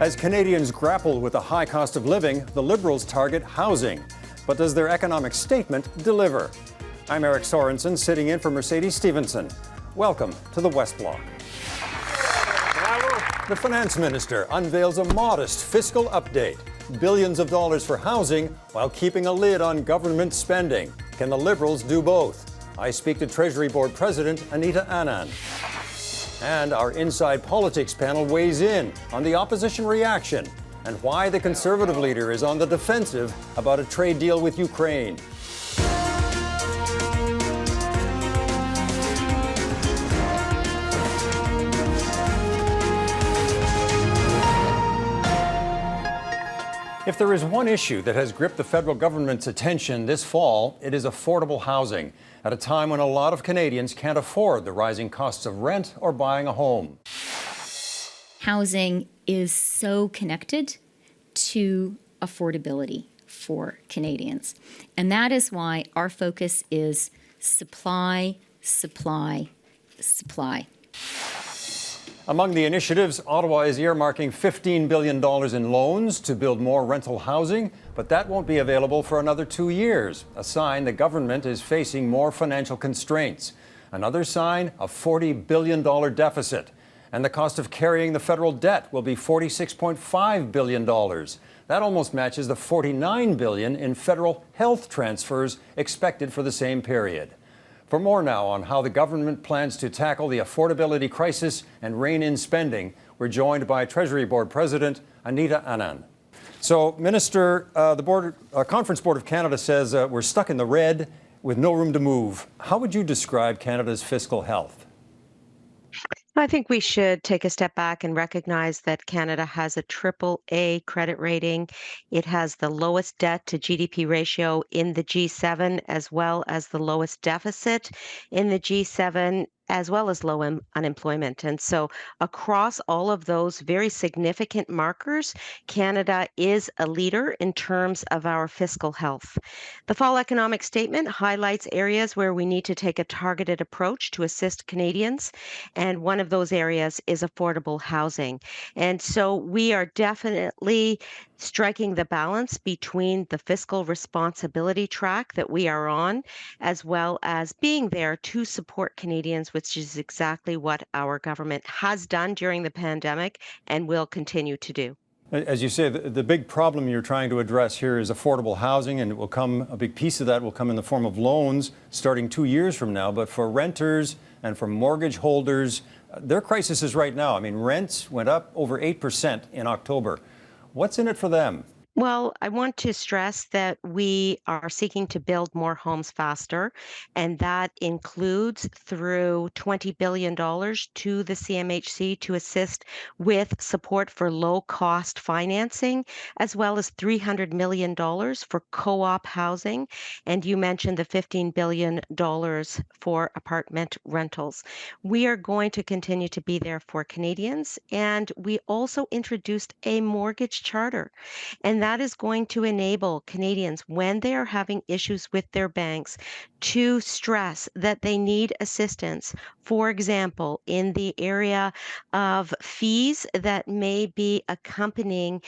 As Canadians grapple with the high cost of living, the Liberals target housing. But does their economic statement deliver? I'm Eric Sorensen, sitting in for Mercedes Stephenson. Welcome to the West Block. The Finance Minister unveils a modest fiscal update. Billions of dollars for housing while keeping a lid on government spending. Can the Liberals do both? I speak to Treasury Board President Anita Anand. And our Inside Politics panel weighs in on the opposition reaction and why the Conservative leader is on the defensive about a trade deal with Ukraine. If there is one issue that has gripped the federal government's attention this fall, it is affordable housing, at a time when a lot of Canadians can't afford the rising costs of rent or buying a home. Housing is so connected to affordability for Canadians. And that is why our focus is supply, supply, supply. Among the initiatives, Ottawa is earmarking $15 billion in loans to build more rental housing, but that won't be available for another 2 years, a sign the government is facing more financial constraints. Another sign, a $40 billion deficit. And the cost of carrying the federal debt will be $46.5 billion. That almost matches the $49 billion in federal health transfers expected for the same period. For more now on how the government plans to tackle the affordability crisis and rein in spending, we're joined by Treasury Board President Anita Anand. So, Minister, the Conference Board of Canada says we're stuck in the red with no room to move. How would you describe Canada's fiscal health? I think we should take a step back and recognize that Canada has a AAA credit rating. It has the lowest debt to GDP ratio in the G7, as well as the lowest deficit in the G7, as well as low unemployment. And so across all of those very significant markers, Canada is a leader in terms of our fiscal health. The fall economic statement highlights areas where we need to take a targeted approach to assist Canadians. And one of those areas is affordable housing. And so we are definitely striking the balance between the fiscal responsibility track that we are on, as well as being there to support Canadians, which is exactly what our government has done during the pandemic and will continue to do. As you say, the big problem you're trying to address here is affordable housing, and a big piece of that will come in the form of loans starting 2 years from now. But for renters and for mortgage holders, their crisis is right now. I mean, rents went up over 8% in October. What's in it for them? Well, I want to stress that we are seeking to build more homes faster, and that includes through $20 billion to the CMHC to assist with support for low-cost financing, as well as $300 million for co-op housing. And you mentioned the $15 billion for apartment rentals. We are going to continue to be there for Canadians, and we also introduced a mortgage charter. And that is going to enable Canadians, when they are having issues with their banks, to stress that they need assistance, for example, in the area of fees that may be accompanying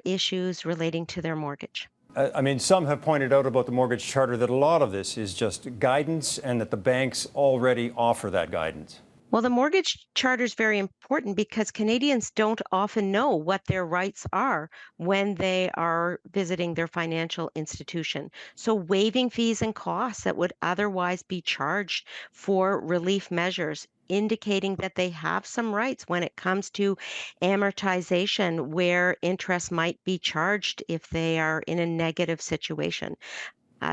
issues relating to their mortgage. I mean, some have pointed out about the mortgage charter that a lot of this is just guidance and that the banks already offer that guidance. Well, the mortgage charter is very important because Canadians don't often know what their rights are when they are visiting their financial institution. So waiving fees and costs that would otherwise be charged for relief measures, indicating that they have some rights when it comes to amortization, where interest might be charged if they are in a negative situation.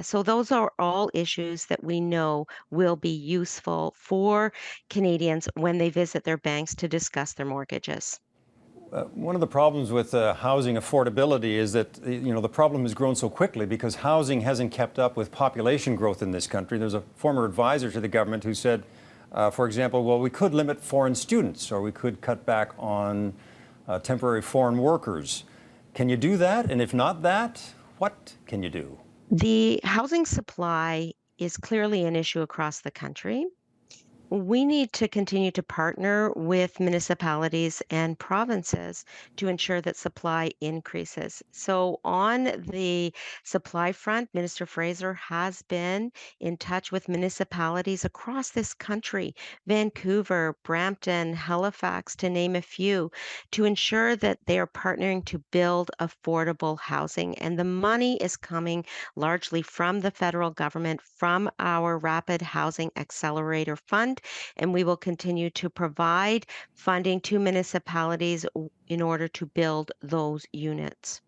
So those are all issues that we know will be useful for Canadians when they visit their banks to discuss their mortgages. One of the problems with housing affordability is that, the problem has grown so quickly because housing hasn't kept up with population growth in this country. There's a former advisor to the government who said, for example, well, we could limit foreign students or we could cut back on temporary foreign workers. Can you do that? And if not that, what can you do? The housing supply is clearly an issue across the country. We need to continue to partner with municipalities and provinces to ensure that supply increases. So, on the supply front, Minister Fraser has been in touch with municipalities across this country, Vancouver, Brampton, Halifax, to name a few, to ensure that they are partnering to build affordable housing. And the money is coming largely from the federal government, from our Rapid Housing Accelerator Fund, and we will continue to provide funding to municipalities in order to build those units.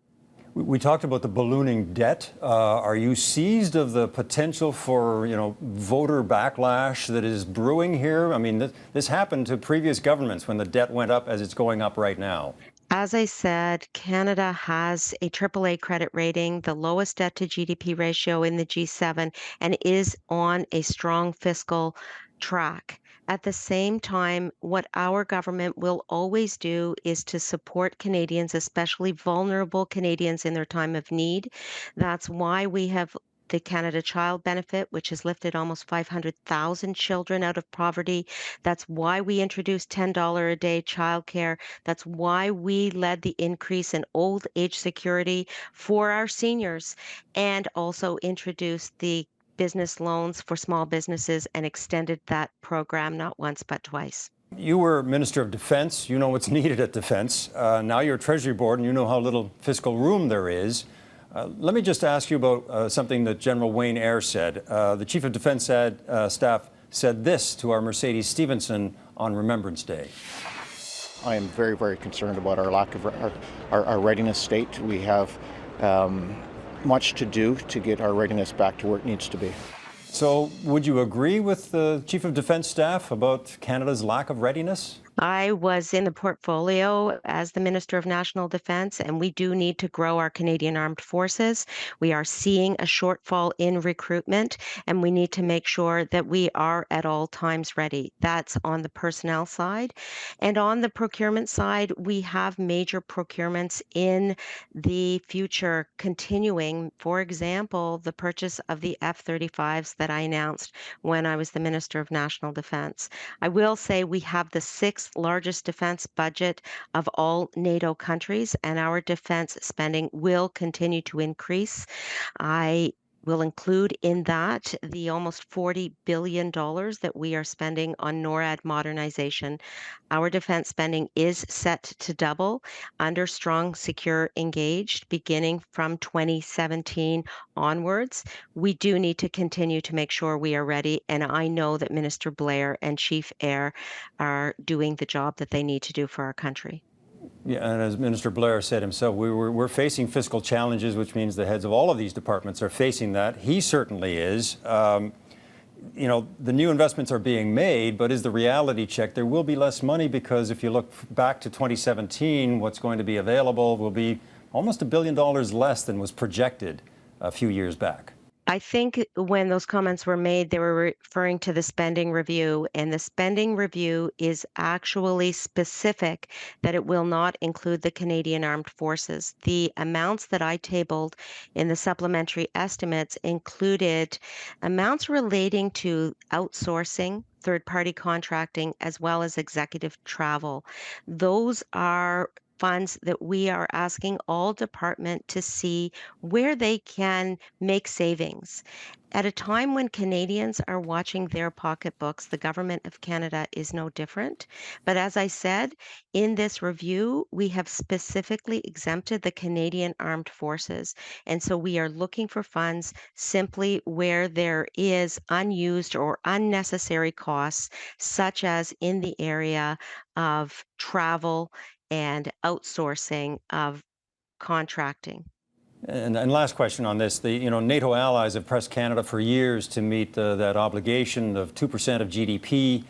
We talked about the ballooning debt. Are you seized of the potential for, voter backlash that is brewing here? I mean, this happened to previous governments when the debt went up as it's going up right now. As I said, Canada has a AAA credit rating, the lowest debt to GDP ratio in the G7, and is on a strong fiscal track. At the same time, what our government will always do is to support Canadians, especially vulnerable Canadians in their time of need. That's why we have the Canada Child Benefit, which has lifted almost 500,000 children out of poverty. That's why we introduced $10 a day childcare. That's why we led the increase in old age security for our seniors and also introduced the business loans for small businesses and extended that program not once but twice. You were Minister of Defense. You know what's needed at Defense. Now you're Treasury Board, and you know how little fiscal room there is. Let me just ask you about something that General Wayne Eyre said. The Chief of Defense Staff said this to our Mercedes Stephenson on Remembrance Day. I am very, very concerned about our lack of our readiness state. We have much to do to get our readiness back to where it needs to be. So would you agree with the Chief of Defense Staff about Canada's lack of readiness? I was in the portfolio as the Minister of National Defense, and we do need to grow our Canadian Armed Forces. We are seeing a shortfall in recruitment, and we need to make sure that we are at all times ready. That's on the personnel side. And on the procurement side, we have major procurements in the future continuing. For example, the purchase of the F-35s that I announced when I was the Minister of National Defense. I will say we have the sixth largest defense budget of all NATO countries, and our defense spending will continue to increase. I will include in that the almost $40 billion that we are spending on NORAD modernization. Our defense spending is set to double under strong, secure, engaged beginning from 2017 onwards. We do need to continue to make sure we are ready, and I know that Minister Blair and Chief Eyre are doing the job that they need to do for our country. Yeah, and as Minister Blair said himself, we're facing fiscal challenges, which means the heads of all of these departments are facing that. He certainly is. The new investments are being made, but is the reality check? There will be less money because if you look back to 2017, what's going to be available will be almost $1 billion less than was projected a few years back. I think when those comments were made, they were referring to the spending review, and the spending review is actually specific that it will not include the Canadian Armed Forces. The amounts that I tabled in the supplementary estimates included amounts relating to outsourcing, third-party contracting, as well as executive travel. Those are funds that we are asking all department to see where they can make savings. At a time when Canadians are watching their pocketbooks, the Government of Canada is no different. But as I said, in this review, we have specifically exempted the Canadian Armed Forces. And so we are looking for funds simply where there is unused or unnecessary costs, such as in the area of travel and outsourcing of contracting. And last question on this, NATO allies have pressed Canada for years to meet that obligation of 2% of GDP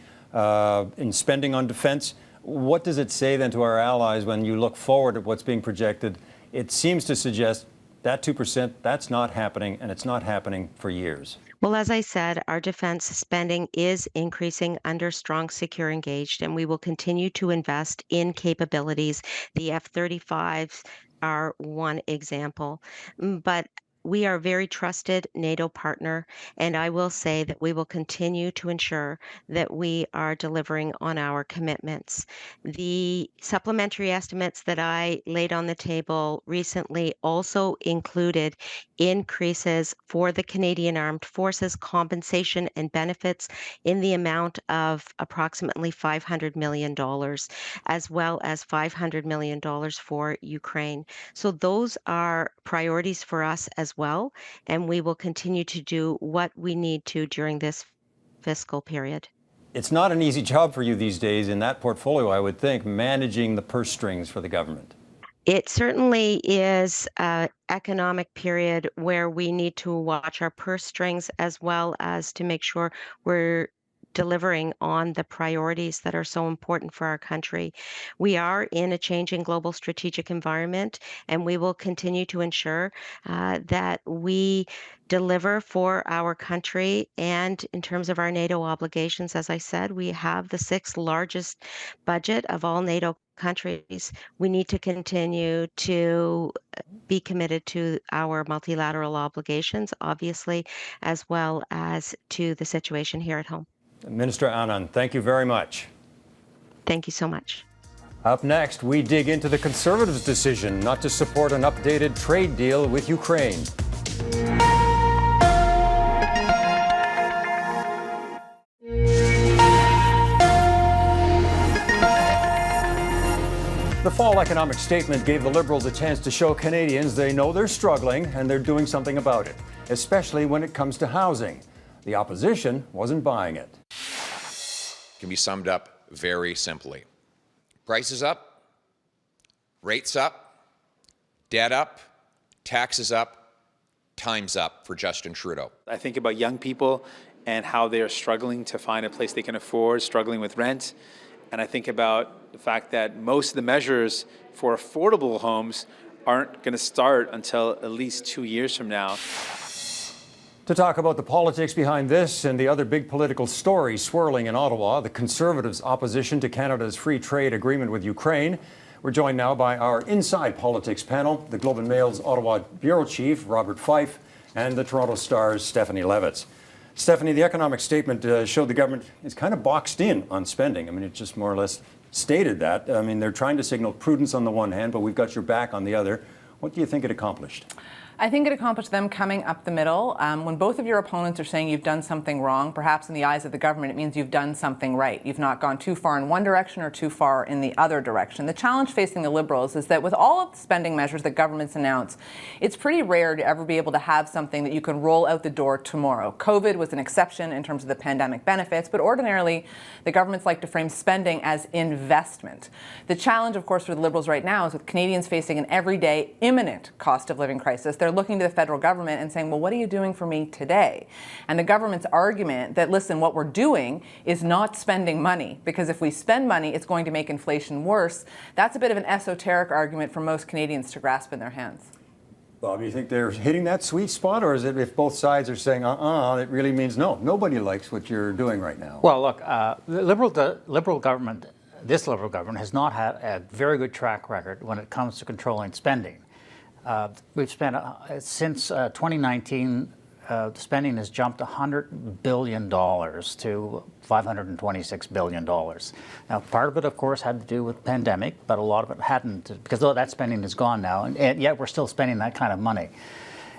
in spending on defense. What does it say then to our allies when you look forward at what's being projected? It seems to suggest that 2%, that's not happening, and it's not happening for years. Well, as I said, our defense spending is increasing under strong, secure, engaged, and we will continue to invest in capabilities. The F-35s are one example. But we are a very trusted NATO partner, and I will say that we will continue to ensure that we are delivering on our commitments. The supplementary estimates that I laid on the table recently also included increases for the Canadian Armed Forces compensation and benefits in the amount of approximately $500 million, as well as $500 million for Ukraine. So those are priorities for us as well, and we will continue to do what we need to during this fiscal period. It's not an easy job for you these days in that portfolio, I would think, managing the purse strings for the government. It certainly is an economic period where we need to watch our purse strings as well as to make sure we're delivering on the priorities that are so important for our country. We are in a changing global strategic environment, and we will continue to ensure that we deliver for our country. And in terms of our NATO obligations, as I said, we have the sixth largest budget of all NATO countries. We need to continue to be committed to our multilateral obligations, obviously, as well as to the situation here at home. Minister Anand, thank you very much. Thank you so much. Up next, we dig into the Conservatives' decision not to support an updated trade deal with Ukraine. The fall economic statement gave the Liberals a chance to show Canadians they know they're struggling and they're doing something about it, especially when it comes to housing. The opposition wasn't buying it. Can be summed up very simply. Prices up, rates up, debt up, taxes up, time's up for Justin Trudeau. I think about young people and how they are struggling to find a place they can afford, struggling with rent. And I think about the fact that most of the measures for affordable homes aren't going to start until at least 2 years from now. To talk about the politics behind this and the other big political stories swirling in Ottawa, the Conservatives' opposition to Canada's free trade agreement with Ukraine, we're joined now by our Inside Politics panel, the Globe and Mail's Ottawa Bureau Chief, Robert Fife, and the Toronto Star's Stephanie Levitz. Stephanie, the economic statement showed the government is kind of boxed in on spending. I mean, it just more or less stated that. I mean, they're trying to signal prudence on the one hand, but we've got your back on the other. What do you think it accomplished? I think it accomplished them coming up the middle. When both of your opponents are saying you've done something wrong, perhaps in the eyes of the government, it means you've done something right. You've not gone too far in one direction or too far in the other direction. The challenge facing the Liberals is that with all of the spending measures that governments announce, it's pretty rare to ever be able to have something that you can roll out the door tomorrow. COVID was an exception in terms of the pandemic benefits, but ordinarily the governments like to frame spending as investment. The challenge, of course, for the Liberals right now is with Canadians facing an everyday, imminent cost of living crisis. They're looking to the federal government and saying, well, what are you doing for me today? And the government's argument that, listen, what we're doing is not spending money, because if we spend money, it's going to make inflation worse. That's a bit of an esoteric argument for most Canadians to grasp in their hands. Bob, do you think they're hitting that sweet spot, or is it if both sides are saying, it really means no, nobody likes what you're doing right now? Well, look, the Liberal government, this Liberal government has not had a very good track record when it comes to controlling spending. We've spent, since 2019, spending has jumped $100 billion to $526 billion. Now, part of it, of course, had to do with the pandemic, but a lot of it hadn't, because that spending is gone now, and yet we're still spending that kind of money.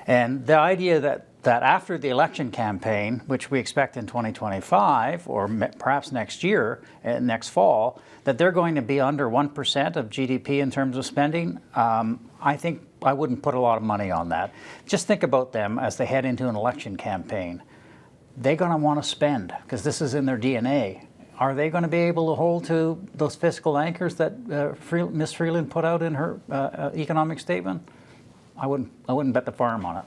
And the idea that after the election campaign, which we expect in 2025, or perhaps next year, next fall, that they're going to be under 1% of GDP in terms of spending, I think I wouldn't put a lot of money on that. Just think about them as they head into an election campaign. They're going to want to spend, because this is in their DNA. Are they going to be able to hold to those fiscal anchors that Ms. Freeland put out in her economic statement? I wouldn't bet the farm on it.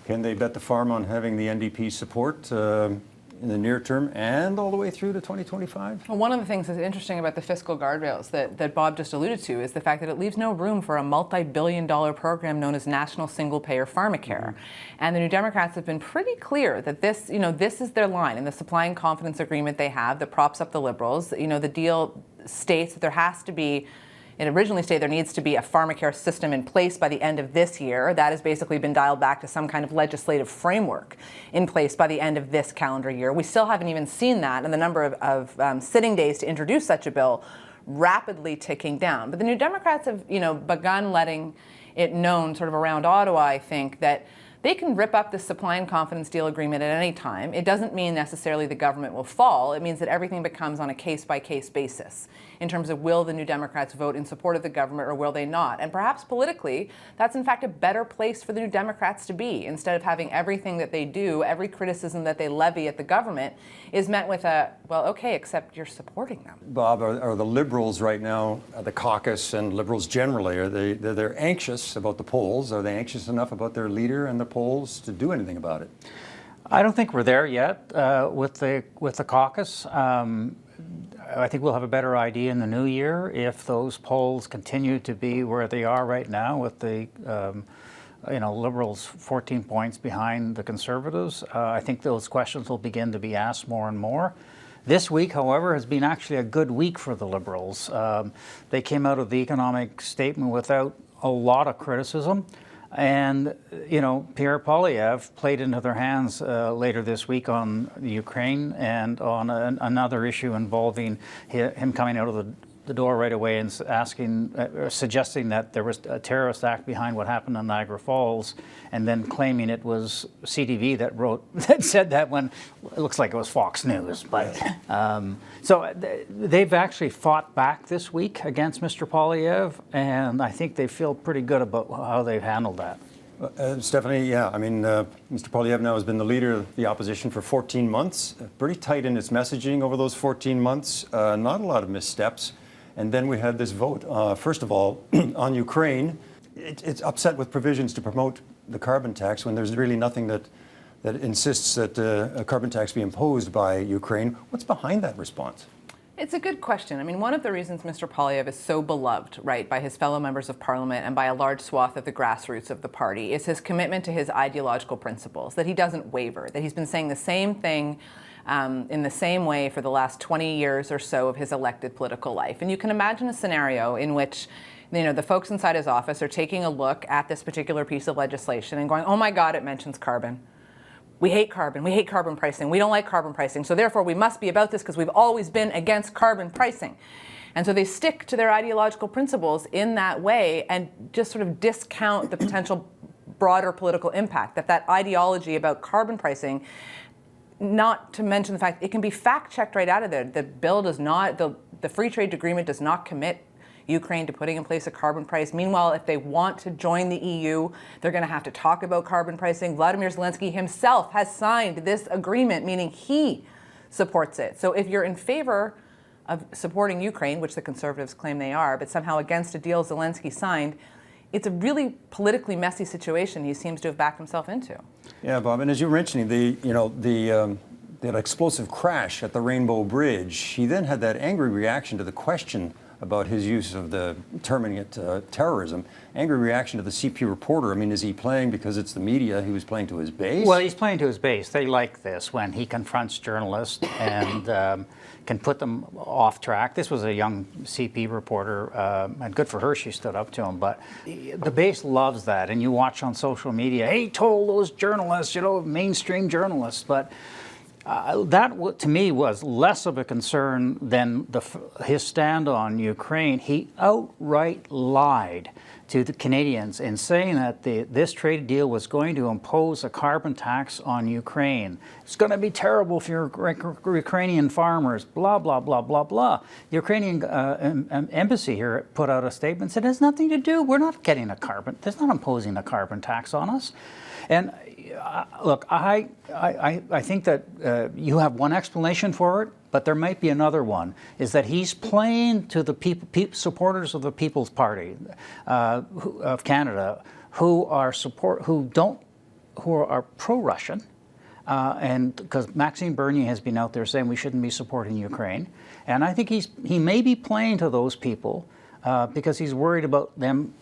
Can they bet the farm on having the NDP support in the near term and all the way through to 2025? Well, one of the things that's interesting about the fiscal guardrails that Bob just alluded to is the fact that it leaves no room for a multi-billion-dollar program known as National Single-Payer Pharmacare. And the New Democrats have been pretty clear that this is their line in the supply and confidence agreement they have that props up the Liberals. The deal states that there has to be It originally stated there needs to be a pharmacare system in place by the end of this year. That has basically been dialed back to some kind of legislative framework in place by the end of this calendar year. We still haven't even seen that, and the number of sitting days to introduce such a bill rapidly ticking down. But the New Democrats have, begun letting it known sort of around Ottawa, I think, that they can rip up the supply and confidence deal agreement at any time. It doesn't mean necessarily the government will fall. It means that everything becomes on a case-by-case basis in terms of will the New Democrats vote in support of the government or will they not. And perhaps politically, that's in fact a better place for the New Democrats to be. Instead of having everything that they do, every criticism that they levy at the government is met with a, well, okay, except you're supporting them. Bob, are the Liberals right now, the caucus and Liberals generally, they're anxious about the polls? Are they anxious enough about their leader and the polls to do anything about it? I don't think we're there yet with the caucus. I think we'll have a better idea in the new year if those polls continue to be where they are right now, with the Liberals 14 points behind the Conservatives. I think those questions will begin to be asked more and more. This week, however, has been actually a good week for the Liberals. They came out of the economic statement without a lot of criticism. And, Pierre Poilievre played into their hands later this week on Ukraine and on another issue involving him coming out of the door right away and suggesting that there was a terrorist act behind what happened in Niagara Falls, and then claiming it was CTV that said that when it looks like it was Fox News. But so they've actually fought back this week against Mr. Poilievre, and I think they feel pretty good about how they've handled that. Stephanie, Mr. Poilievre now has been the leader of the opposition for 14 months, pretty tight in its messaging over those 14 months, not a lot of missteps. And then we had this vote, first of all, on Ukraine. It's upset with provisions to promote the carbon tax when there's really nothing that insists that a carbon tax be imposed by Ukraine. What's behind that response? It's a good question. I mean, one of the reasons Mr. Poilievre is so beloved, right, by his fellow members of parliament and by a large swath of the grassroots of the party is his commitment to his ideological principles, that he doesn't waver, that he's been saying the same thing in the same way for the last 20 years or so of his elected political life. And you can imagine a scenario in which the folks inside his office are taking a look at this particular piece of legislation and going, oh my God, it mentions carbon. We hate carbon pricing. We don't like carbon pricing. So therefore we must be about this because we've always been against carbon pricing. And so they stick to their ideological principles in that way and just sort of discount the potential broader political impact that ideology about carbon pricing, not to mention the fact it can be fact-checked right out of there. The bill does not, the free trade agreement does not commit Ukraine to putting in place a carbon price. Meanwhile, if they want to join the EU, they're going to have to talk about carbon pricing. Vladimir Zelensky himself has signed this agreement, meaning he supports it. So if you're in favor of supporting Ukraine, which the Conservatives claim they are, but somehow against a deal Zelensky signed, it's a really politically messy situation he seems to have backed himself into. Yeah, Bob, and as you were mentioning, that explosive crash at the Rainbow Bridge, he then had that angry reaction to the question about his use of terming it terrorism. Angry reaction to the CP reporter. I mean, is he playing because it's the media? He was playing to his base? Well, he's playing to his base. They like this when he confronts journalists and can put them off track. This was a young CP reporter, and good for her, she stood up to him. But the base loves that. And you watch on social media, he told those journalists, mainstream journalists. But that, to me, was less of a concern than his stand on Ukraine. He outright lied to the Canadians in saying that this trade deal was going to impose a carbon tax on Ukraine. It's going to be terrible for your Ukrainian farmers, blah, blah, blah, blah, blah. The Ukrainian embassy here put out a statement and said, it has nothing to do. We're not getting there's not imposing a carbon tax on us. And look, I think that you have one explanation for it, but there might be another one, is that he's playing to the supporters of the People's Party of Canada who are pro-Russian, and because Maxime Bernier has been out there saying we shouldn't be supporting Ukraine, and I think he may be playing to those people because he's worried about them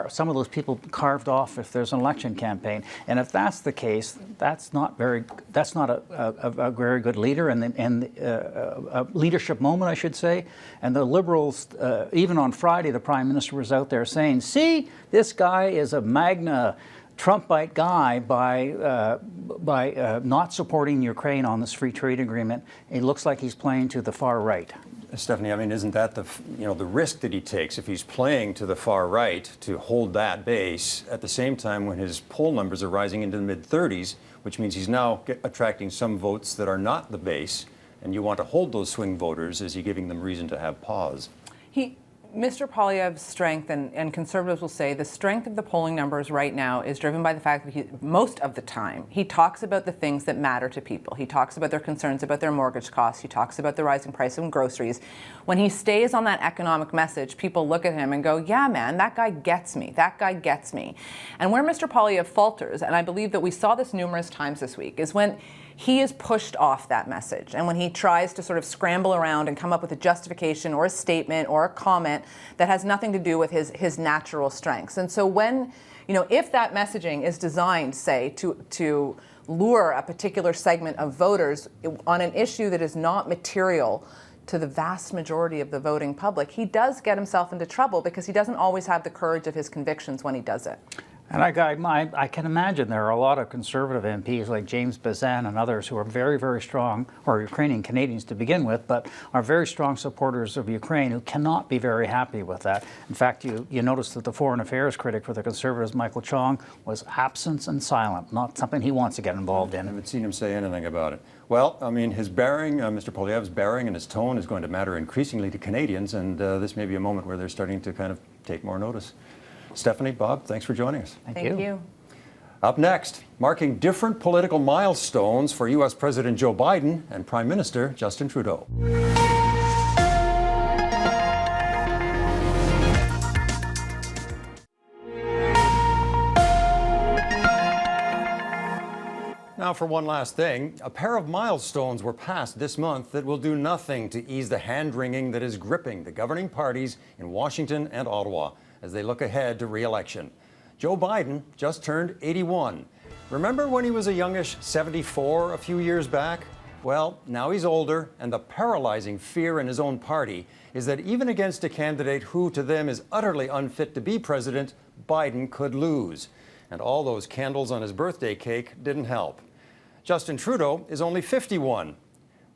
some of those people carved off if there's an election campaign. And if that's the case, that's not a very good leader and a leadership moment, I should say. And the Liberals, even on Friday, the Prime Minister was out there saying, see, this guy is a magna Trumpite guy by not supporting Ukraine on this free trade agreement. It looks like he's playing to the far right. Stephanie, I mean, isn't that the risk that he takes if he's playing to the far right to hold that base at the same time when his poll numbers are rising into the mid-30s, which means he's now attracting some votes that are not the base, and you want to hold those swing voters. Is he giving them reason to have pause? Mr. Poilievre's strength, and Conservatives will say, the strength of the polling numbers right now is driven by the fact that most of the time, he talks about the things that matter to people. He talks about their concerns about their mortgage costs. He talks about the rising price of groceries. When he stays on that economic message, people look at him and go, yeah, man, that guy gets me. That guy gets me. And where Mr. Poilievre falters, and I believe that we saw this numerous times this week, is when he is pushed off that message. And when he tries to sort of scramble around and come up with a justification or a statement or a comment that has nothing to do with his natural strengths. And so when, if that messaging is designed, say, to lure a particular segment of voters on an issue that is not material to the vast majority of the voting public, he does get himself into trouble because he doesn't always have the courage of his convictions when he does it. And I can imagine there are a lot of Conservative MPs like James Bazin and others who are very, very strong, or Ukrainian Canadians to begin with, but are very strong supporters of Ukraine who cannot be very happy with that. In fact, you notice that the Foreign Affairs critic for the Conservatives, Michael Chong, was absent and silent, not something he wants to get involved in. I haven't seen him say anything about it. Well, I mean, his bearing, Mr. Poilievre's bearing and his tone is going to matter increasingly to Canadians, and this may be a moment where they're starting to kind of take more notice. Stephanie, Bob, thanks for joining us. Thank you. Up next, marking different political milestones for U.S. President Joe Biden and Prime Minister Justin Trudeau. Now for one last thing, a pair of milestones were passed this month that will do nothing to ease the hand-wringing that is gripping the governing parties in Washington and Ottawa as they look ahead to re-election. Joe Biden just turned 81. Remember when he was a youngish 74 a few years back? Well, now he's older, and the paralyzing fear in his own party is that even against a candidate who to them is utterly unfit to be president, Biden could lose. And all those candles on his birthday cake didn't help. Justin Trudeau is only 51,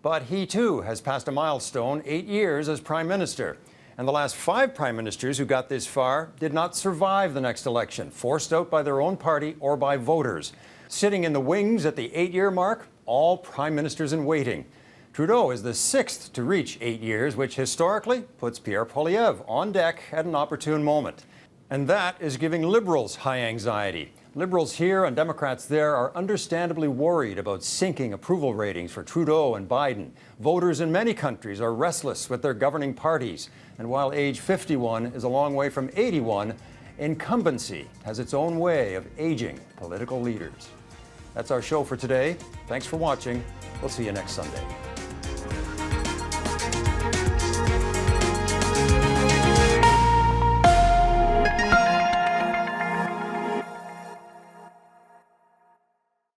but he too has passed a milestone, 8 years as Prime Minister. And the last 5 prime ministers who got this far did not survive the next election, forced out by their own party or by voters. Sitting in the wings at the 8-year mark, all prime ministers in waiting. Trudeau is the 6th to reach 8 years, which historically puts Pierre Poilievre on deck at an opportune moment. And that is giving Liberals high anxiety. Liberals here and Democrats there are understandably worried about sinking approval ratings for Trudeau and Biden. Voters in many countries are restless with their governing parties. And while age 51 is a long way from 81, incumbency has its own way of aging political leaders. That's our show for today. Thanks for watching. We'll see you next Sunday.